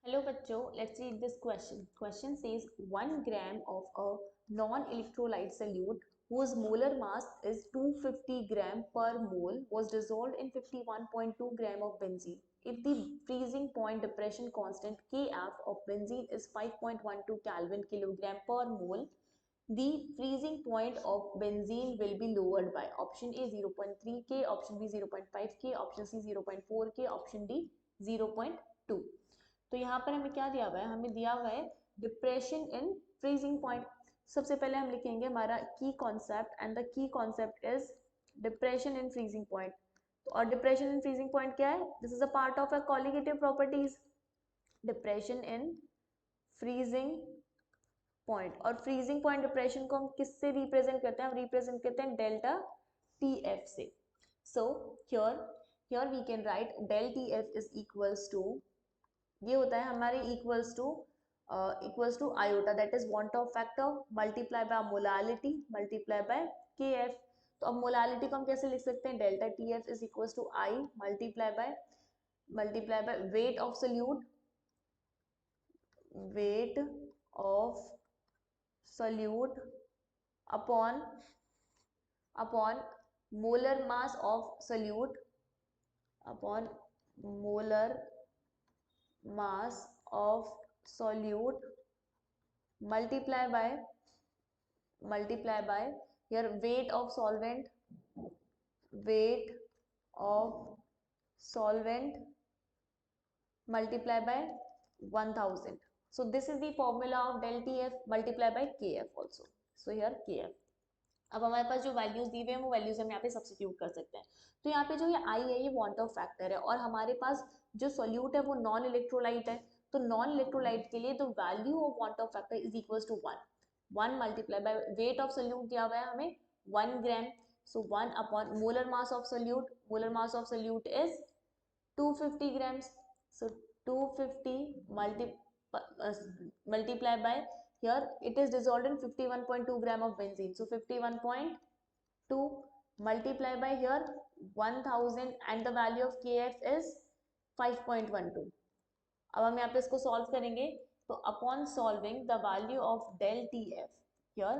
Hello बच्चों, let's read this question. Question says 1 gram of a non-electrolyte solute whose molar mass is 250 gram per mole was dissolved in 51.2 gram of benzene. If the freezing point depression constant Kf of benzene is 5.12 Kelvin kilogram per mole, the freezing point of benzene will be lowered by option A 0.3 K, option B 0.5 K, option C 0.4 K, option D 0.2. तो यहाँ पर हमें क्या दिया हुआ है, हमें दिया हुआ है डिप्रेशन इन फ्रीजिंग पॉइंट. सबसे पहले हम लिखेंगे हमारा की concept and the key concept is depression in freezing point. और डिप्रेशन इन फ्रीजिंग पॉइंट क्या है? This is a part of a colligative properties. Depression in freezing point, और फ्रीजिंग पॉइंट डिप्रेशन को हम किससे रिप्रेजेंट करते हैं? हम रिप्रेजेंट करते हैं डेल्टा टी एफ से. So here we can write del T F is equals to, ये होता है हमारे equals to iota, that is van't Hoff factor multiply by molality multiply by K F. तो अब मोलालिटी को हम कैसे लिख सकते हैं? Delta T F is equals to i multiply by weight of solute upon molar mass of solute upon molar mass of solute multiply by your weight of solvent multiply by 1000. So this is the formula of del TF multiply by KF also. So here KF. अब हमारे पास जो values दी हुए हैं वो values हम यहाँ पे substitute कर सकते हैं. तो यहाँ पे जो ये आई है ये वांट ऑफ फैक्टर है, और हमारे पास जो सोल्यूट है वो नॉन इलेक्ट्रोलाइट है. तो नॉन इलेक्ट्रोलाइट के लिए the value of van't Hoff factor is equals to 1 multiply by weight of solute दिया हुआ है हमें 1 gram. So 1 upon molar mass of solute is 250 grams. So 250 multiply by, here it is dissolved in 51.2 gram of benzene. So 51.2 multiply by here 1000 and the value of Kf is 5.12. अब हम यहाँ पे इसको solve करेंगे. तो upon solving the value of del T F, here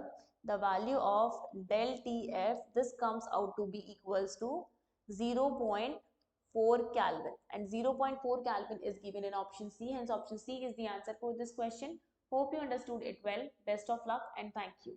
the value of del TF, this comes out to be equals to 0.4 Kelvin, and 0.4 Kelvin is given in option C. Hence option C is the answer for this question. Hope you understood it well. Best of luck and thank you.